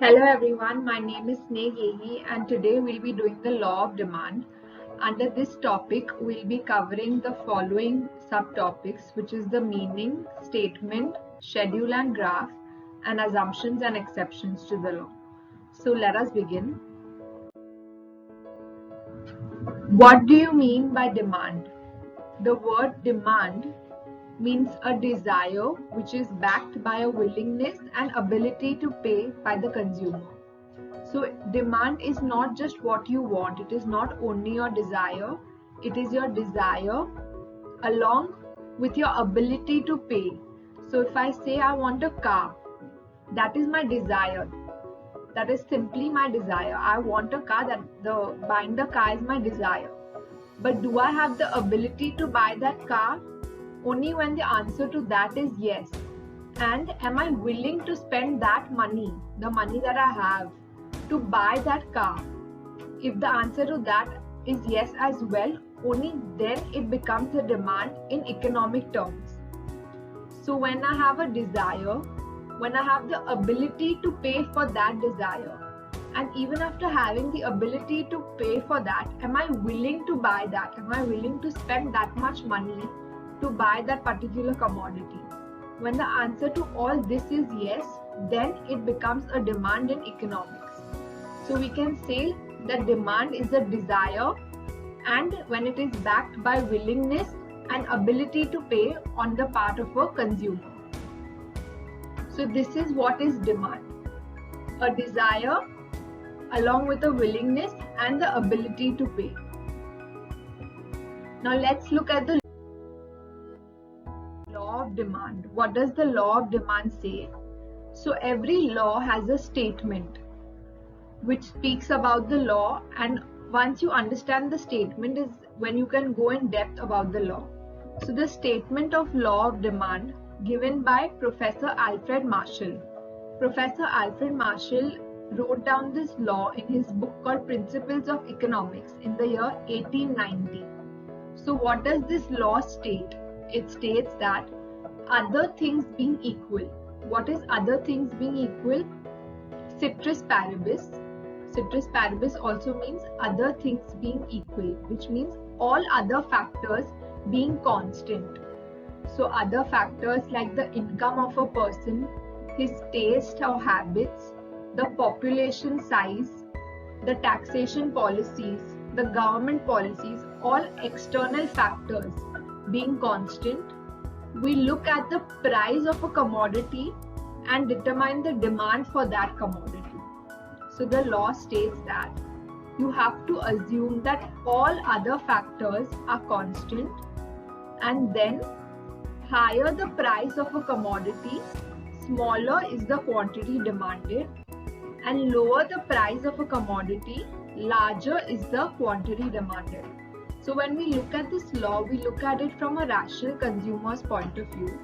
Hello everyone, my name is Sneh Gehi and today we'll be doing the law of demand. Under this topic, we'll be covering the following subtopics, which is the meaning, statement, schedule and graph, and assumptions and exceptions to the law. So let us begin. What do you mean by demand? The word demand means a desire which is backed by a willingness and ability to pay by the consumer. So, demand is not just what you want, it is not only your desire, it is your desire along with your ability to pay. So, if I say I want a car, that is my desire. That is simply my desire. I want a car, buying the car is my desire. But do I have the ability to buy that car? Only when the answer to that is yes. And am I willing to spend that money, the money that I have, to buy that car? If the answer to that is yes as well, only then it becomes a demand in economic terms. So when I have a desire, when I have the ability to pay for that desire, and even after having the ability to pay for that, am I willing to buy that? Am I willing to spend that much money to buy that particular commodity? When the answer to all this is yes, then it becomes a demand in economics. So we can say that demand is a desire, and when it is backed by willingness and ability to pay on the part of a consumer. So this is what is demand. A desire along with a willingness and the ability to pay. Now let's look at the law of demand. What does the law of demand say? So every law has a statement which speaks about the law, and once you understand the statement is when you can go in depth about the law. So the statement of law of demand given by Professor Alfred Marshall. Professor Alfred Marshall wrote down this law in his book called Principles of Economics in the year 1890. So what does this law state? It states that other things being equal. What is other things being equal? Ceteris paribus. Ceteris paribus also means other things being equal, which means all other factors being constant. So other factors like the income of a person, his taste or habits, the population size, the taxation policies, the government policies, all external factors being constant, we look at the price of a commodity and determine the demand for that commodity. So the law states that you have to assume that all other factors are constant, and then higher the price of a commodity, smaller is the quantity demanded, and lower the price of a commodity, larger is the quantity demanded. So when we look at this law, we look at it from a rational consumer's point of view.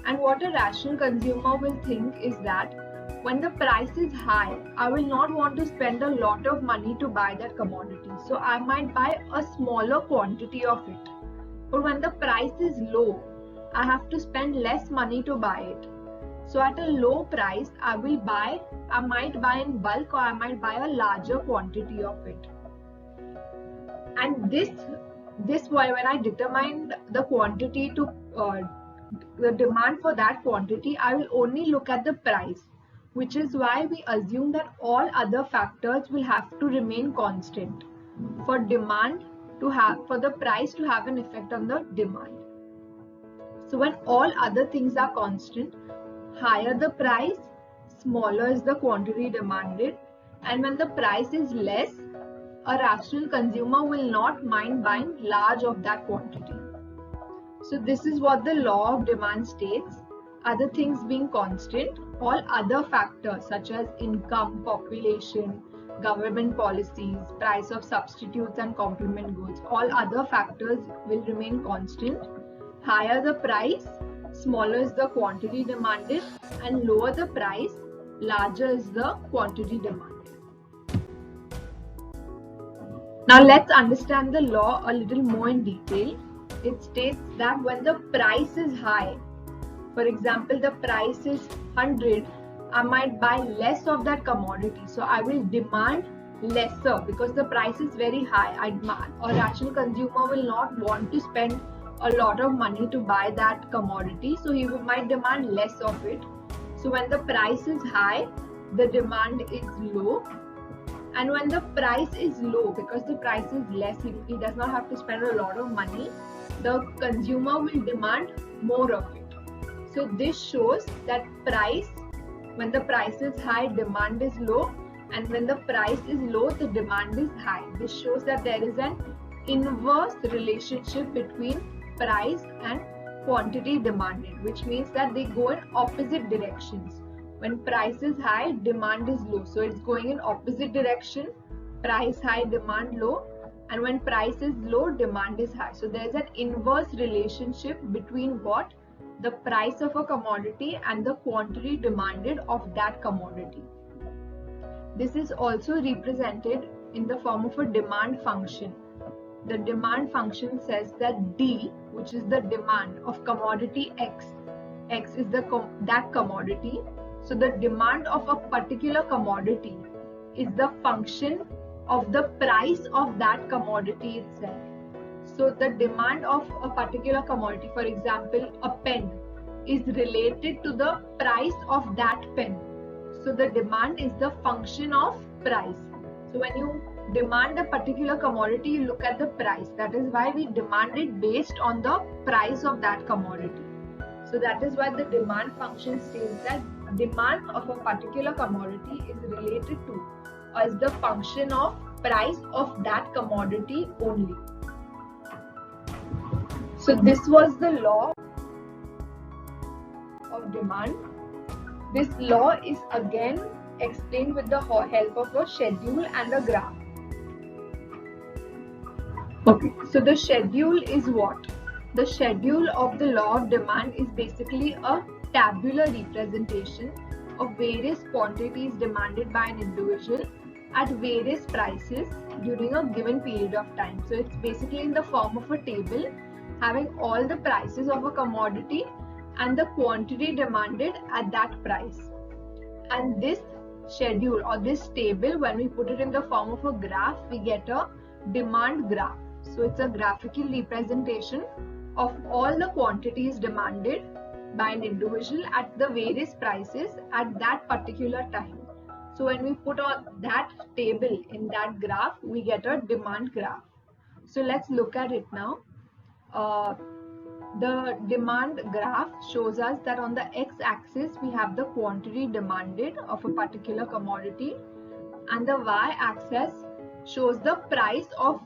And what a rational consumer will think is that when the price is high, I will not want to spend a lot of money to buy that commodity. So I might buy a smaller quantity of it. But when the price is low, I have to spend less money to buy it. So at a low price, I might buy in bulk, or I might buy a larger quantity of it. And this way, when I determine the quantity to the demand for that quantity, I will only look at the price, which is why we assume that all other factors will have to remain constant for the price to have an effect on the demand. So when all other things are constant, higher the price, smaller is the quantity demanded, and when the price is less, a rational consumer will not mind buying large of that quantity. So this is what the law of demand states. Other things being constant, all other factors such as income, population, government policies, price of substitutes and complement goods, all other factors will remain constant. Higher the price, smaller is the quantity demanded, and lower the price, larger is the quantity demanded. Now let's understand the law a little more in detail. It states that when the price is high, for example, the price is 100 I might buy less of that commodity. So I will demand lesser because the price is very high. A rational consumer will not want to spend a lot of money to buy that commodity. So he might demand less of it. So when the price is high, the demand is low. And when the price is low, because the price is less, he does not have to spend a lot of money, the consumer will demand more of it. So this shows that when the price is high, demand is low, and when the price is low, the demand is high. This shows that there is an inverse relationship between price and quantity demanded, which means that they go in opposite directions. When price is high, demand is low. So it's going in opposite direction. Price high, demand low. And when price is low, demand is high. So there's an inverse relationship between what? The price of a commodity and the quantity demanded of that commodity. This is also represented in the form of a demand function. The demand function says that D, which is the demand of commodity X, X is that commodity. So the demand of a particular commodity is the function of the price of that commodity itself. So the demand of a particular commodity, for example, a pen, is related to the price of that pen. So the demand is the function of price. So when you demand a particular commodity, you look at the price. That is why we demand it based on the price of that commodity. So that is why the demand function states that demand of a particular commodity is related to or is the function of price of that commodity only. So this was the law of demand. This law is again explained with the help of a schedule and a graph. Okay, so the schedule is what? The schedule of the law of demand is basically a tabular representation of various quantities demanded by an individual at various prices during a given period of time. So it's basically in the form of a table having all the prices of a commodity and the quantity demanded at that price. And this schedule or this table, when we put it in the form of a graph, we get a demand graph. So it's a graphical representation of all the quantities demanded by an individual at the various prices at that particular time. So when we put on that table in that graph, we get a demand graph. So let's look at it now. The demand graph shows us that on the x-axis we have the quantity demanded of a particular commodity, and the y-axis shows the price of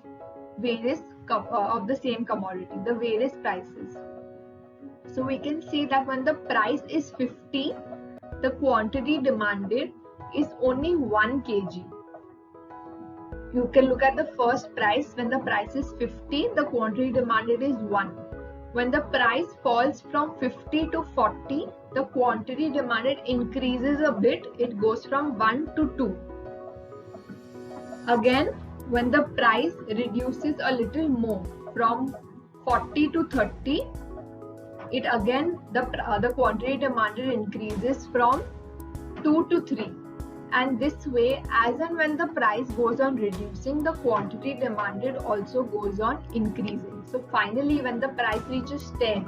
various of the same commodity, the various prices. So we can see that when the price is 50, the quantity demanded is only 1 kg. You can look at the first price. When the price is 50, the quantity demanded is 1. When the price falls from 50 to 40, the quantity demanded increases a bit. It goes from 1 to 2. Again, when the price reduces a little more from 40 to 30, it again the quantity demanded increases from 2 to 3. And this way, as and when the price goes on reducing, the quantity demanded also goes on increasing. So finally, when the price reaches 10,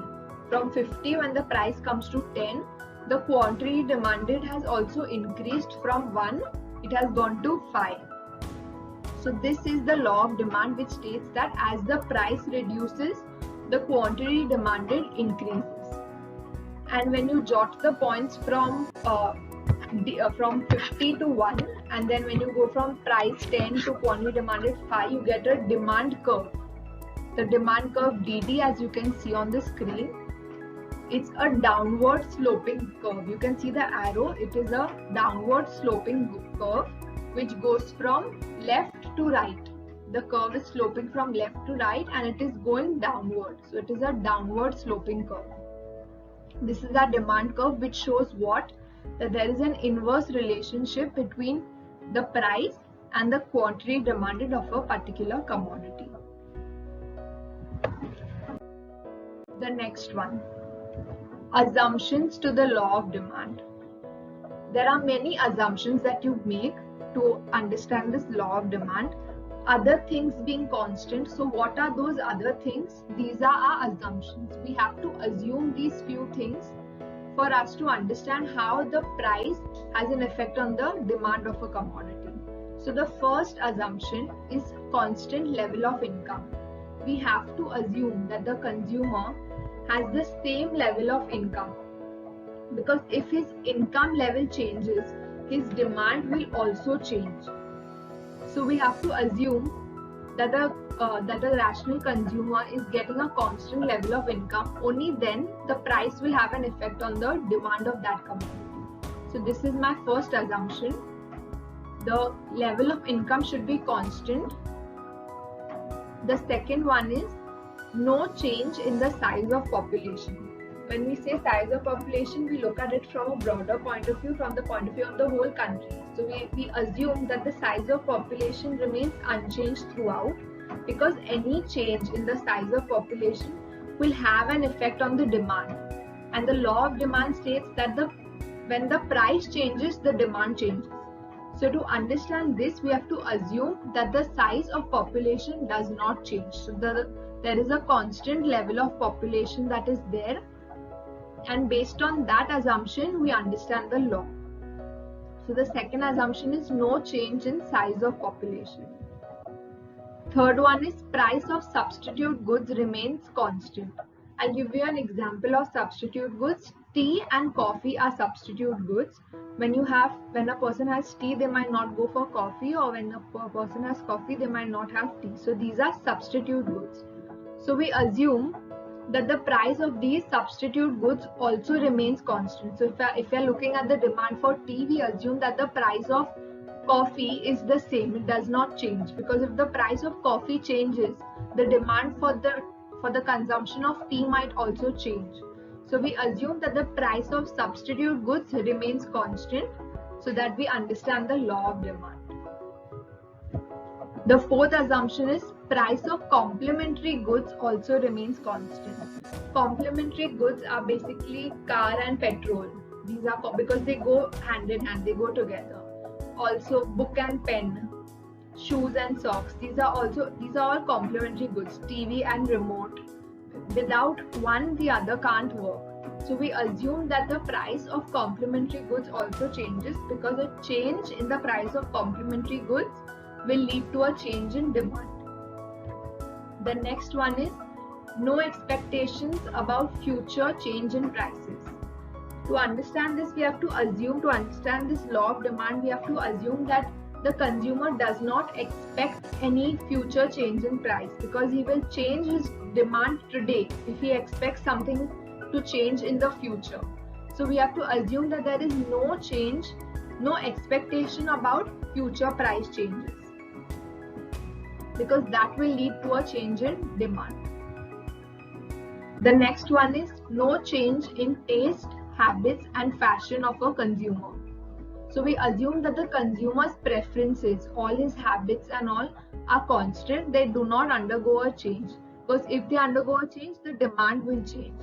from 50 when the price comes to 10, the quantity demanded has also increased from 1, it has gone to 5. So this is the law of demand, which states that as the price reduces, the quantity demanded increases. And when you jot the points from 50 to 1, and then when you go from price 10 to quantity demanded 5, you get a demand curve. The demand curve DD, as you can see on the screen, it's a downward sloping curve. You can see the arrow. It is a downward sloping curve which goes from left to right. The curve is sloping from left to right and it is going downward. So it is a downward sloping curve. This is our demand curve, which shows what? That there is an inverse relationship between the price and the quantity demanded of a particular commodity. The next one, assumptions to the law of demand. There are many assumptions that you make to understand this law of demand. Other things being constant. So what are those other things? These are our assumptions. We have to assume these few things for us to understand how the price has an effect on the demand of a commodity. So the first assumption is constant level of income. We have to assume that the consumer has the same level of income, because if his income level changes, his demand will also change. So we have to assume that a rational consumer is getting a constant level of income. Only then the price will have an effect on the demand of that commodity. So this is my first assumption. The level of income should be constant. The second one is no change in the size of population. When we say size of population, we look at it from a broader point of view, from the point of view of the whole country. So we assume that the size of population remains unchanged throughout, because any change in the size of population will have an effect on the demand. And the law of demand states that when the price changes, the demand changes. So to understand this, we have to assume that the size of population does not change. So there is a constant level of population that is there. And based on that assumption, we understand the law. So the second assumption is no change in size of population. Third one is price of substitute goods remains constant. I'll give you an example of substitute goods. Tea and coffee are substitute goods. When a person has tea, they might not go for coffee, or when a person has coffee, they might not have tea. So these are substitute goods. So we assume that the price of these substitute goods also remains constant. So if you're looking at the demand for tea, we assume that the price of coffee is the same. It does not change, because if the price of coffee changes, the demand for the consumption of tea might also change. So we assume that the price of substitute goods remains constant, so that we understand the law of demand. The fourth assumption is price of complementary goods also remains constant. Complementary goods are basically car and petrol. These are because they go hand in hand, they go together. Also book and pen, shoes and socks. These are all complementary goods. TV and remote. Without one, the other can't work. So we assume that the price of complementary goods also changes, because a change in the price of complementary goods will lead to a change in demand. The next one is no expectations about future change in prices. To understand this, we have to understand this law of demand, we have to assume that the consumer does not expect any future change in price, because he will change his demand today if he expects something to change in the future. So we have to assume that there is no change, no expectation about future price changes, because that will lead to a change in demand. The next one is no change in taste, habits and fashion of a consumer. So we assume that the consumer's preferences, all his habits and all are constant. They do not undergo a change, because if they undergo a change, the demand will change.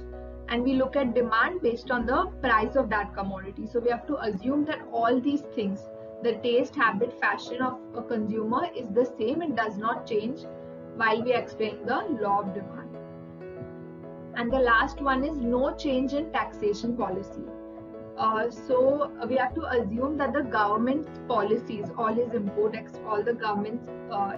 And we look at demand based on the price of that commodity. So we have to assume that all these things, the taste, habit, fashion of a consumer is the same, it does not change while we explain the law of demand. And the last one is no change in taxation policy. So we have to assume that the government's policies, all the government's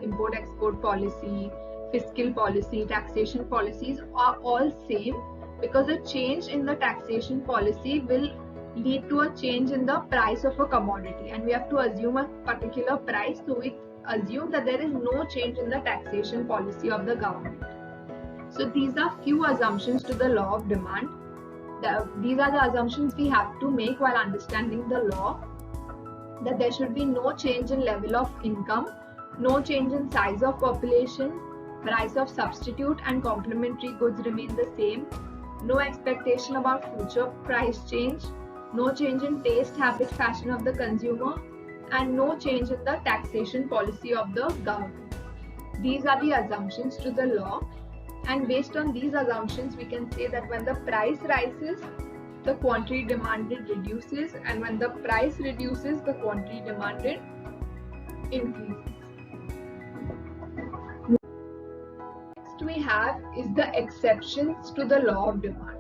import-export policy, fiscal policy, taxation policies are all same, because a change in the taxation policy will lead to a change in the price of a commodity, and we have to assume a particular price. So we assume that there is no change in the taxation policy of the government. So these are few assumptions to the law of demand. These are the assumptions we have to make while understanding the law: that there should be no change in level of income, no change in size of population, price of substitute and complementary goods remain the same, no expectation about future price change, no change in taste, habit, fashion of the consumer, and no change in the taxation policy of the government. These are the assumptions to the law, and based on these assumptions we can say that when the price rises, the quantity demanded reduces, and when the price reduces, the quantity demanded increases. Next we have is the exceptions to the law of demand.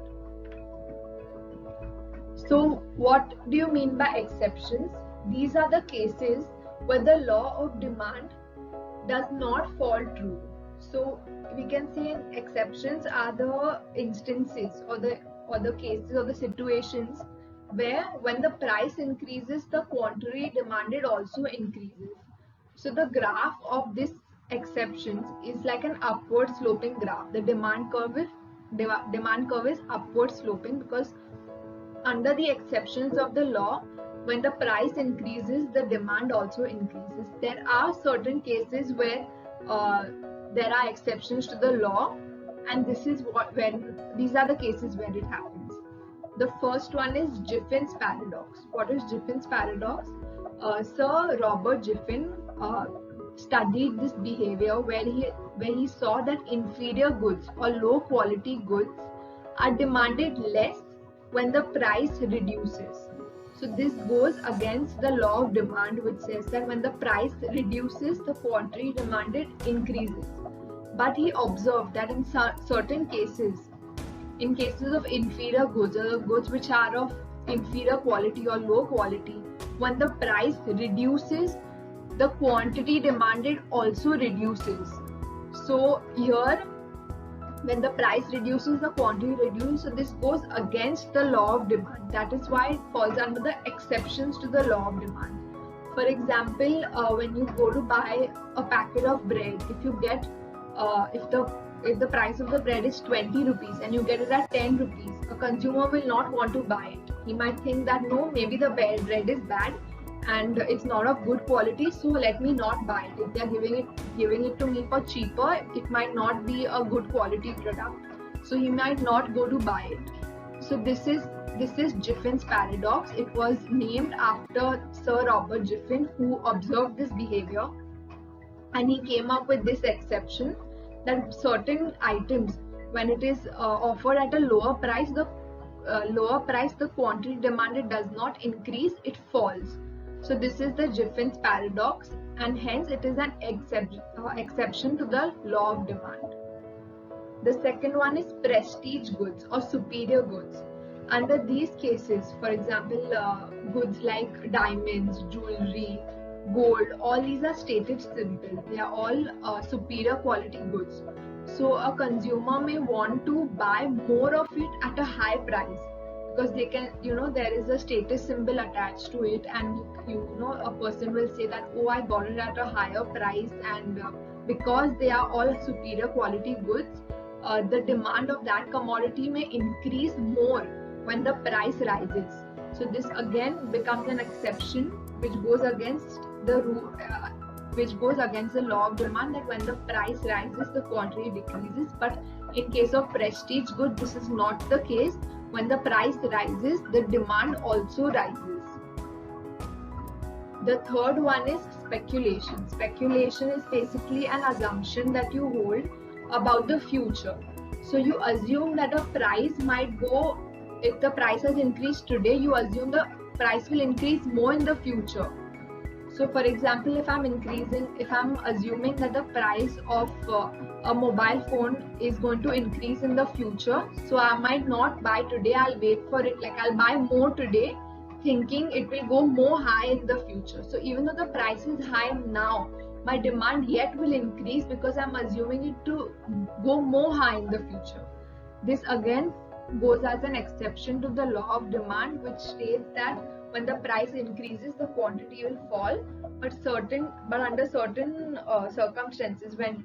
So what do you mean by exceptions? These are the cases where the law of demand does not fall true. So we can say exceptions are the instances or the cases or the situations where when the price increases, the quantity demanded also increases. So the graph of this exceptions is like an upward sloping graph. The demand curve is upward sloping because under the exceptions of the law, when the price increases, the demand also increases. There are certain cases where there are exceptions to the law, and these are the cases where it happens. The first one is Giffin's paradox. What is Giffin's paradox? Sir Robert Giffin studied this behavior where he saw that inferior goods or low quality goods are demanded less when the price reduces. So this goes against the law of demand, which says that when the price reduces, the quantity demanded increases. But he observed that in certain cases, in cases of inferior goods or goods which are of inferior quality or low quality, when the price reduces, the quantity demanded also reduces. So here, when the price reduces, the quantity reduces. So this goes against the law of demand. That is why it falls under the exceptions to the law of demand. For example, when you go to buy a packet of bread, if the price of the bread is 20 rupees and you get it at 10 rupees, a consumer will not want to buy it. He might think that no, maybe the bread is bad and it's not of good quality, so let me not buy it. If they are giving it to me for cheaper, it might not be a good quality product, so he might not go to buy it. So this is Giffin's paradox. It was named after Sir Robert Giffin, who observed this behavior, and he came up with this exception that certain items, when it is offered at a lower price, the quantity demanded does not increase, it falls. So this is the Giffin's paradox, and hence it is an exception to the law of demand. The second one is prestige goods or superior goods. Under these cases, for example, goods like diamonds, jewelry, gold, all these are status symbol. They are all superior quality goods. So a consumer may want to buy more of it at a high price because they can, there is a status symbol attached to it, and a person will say that, oh, I got it at a higher price, and because they are all superior quality goods, the demand of that commodity may increase more when the price rises. So this again becomes an exception which goes against the law of demand, that when the price rises, the quantity decreases. But in case of prestige goods, this is not the case. When the price rises, the demand also rises. The third one is speculation. Speculation is basically an assumption that you hold about the future. So you assume that a price might go, if the price has increased today, you assume the price will increase more in the future. So for example, if I'm assuming that the price of a mobile phone is going to increase in the future, so I might not buy today, I'll wait for it, like I'll buy more today thinking it will go more high in the future. So even though the price is high now, my demand yet will increase because I'm assuming it to go more high in the future. This again goes as an exception to the law of demand, which states that when the price increases, the quantity will fall, but under certain circumstances, where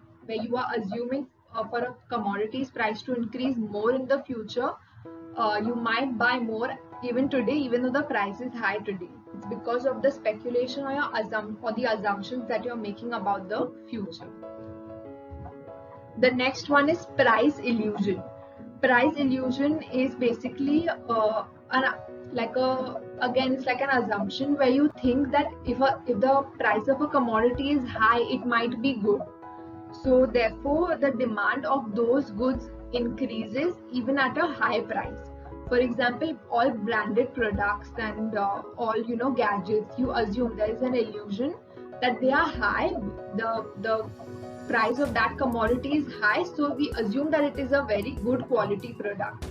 you are assuming for a commodity's price to increase more in the future, you might buy more even today, even though the price is high today. It's because of the speculation or the assumptions that you're making about the future. The next one is price illusion. Price illusion is basically it's like an assumption where you think that if the price of a commodity is high, it might be good. So therefore, the demand of those goods increases even at a high price. For example, all branded products and all gadgets, you assume there is an illusion that they are high. The price of that commodity is high, so we assume that it is a very good quality product.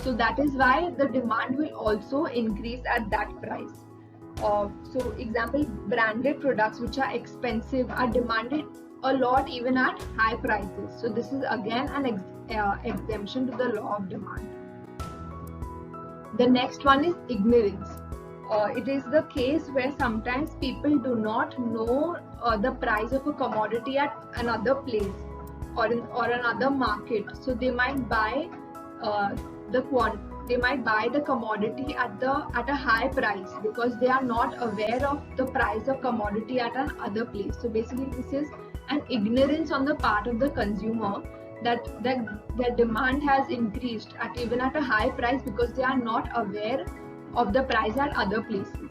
So that is why the demand will also increase at that price. So example, branded products which are expensive are demanded a lot even at high prices. So this is again an exemption to the law of demand. The next one is ignorance. It is the case where sometimes people do not know the price of a commodity at another place or another market. So they might buy the commodity at a high price because they are not aware of the price of commodity at another place. So basically, this is an ignorance on the part of the consumer that their demand has increased even at a high price because they are not aware of the price at other places.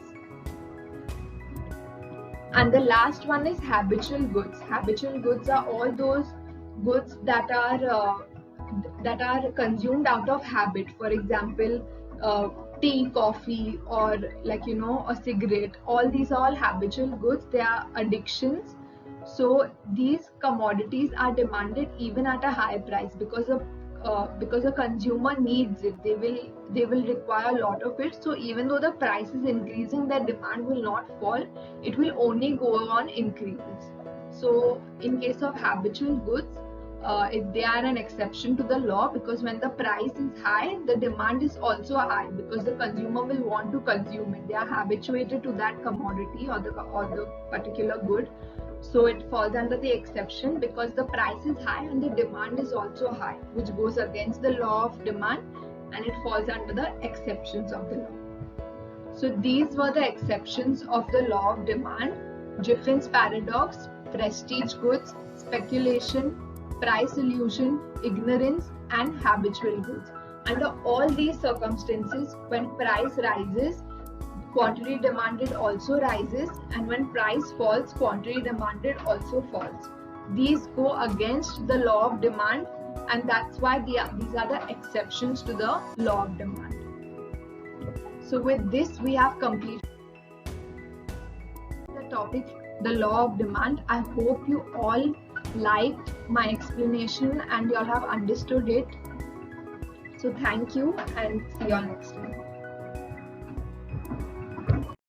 And the last one is habitual goods. Habitual goods are all those goods that are consumed out of habit. For example, tea, coffee, or a cigarette. All these are all habitual goods. They are addictions. So these commodities are demanded even at a high price because the consumer needs it. They will require a lot of it. So even though the price is increasing, their demand will not fall. It will only go on increases. So in case of habitual goods, they are an exception to the law because when the price is high, the demand is also high because the consumer will want to consume it. They are habituated to that commodity or the particular good. So it falls under the exception because the price is high and the demand is also high, which goes against the law of demand, and it falls under the exceptions of the law. So these were the exceptions of the law of demand: Griffin's paradox, prestige goods, speculation, price illusion, ignorance, and habitual goods. Under all these circumstances, when price rises, quantity demanded also rises, and when price falls, quantity demanded also falls. These go against the law of demand, and that's why these are the exceptions to the law of demand. So with this, we have completed the topic, the law of demand. I hope you all liked my explanation and you all have understood it. So thank you and see you all next time.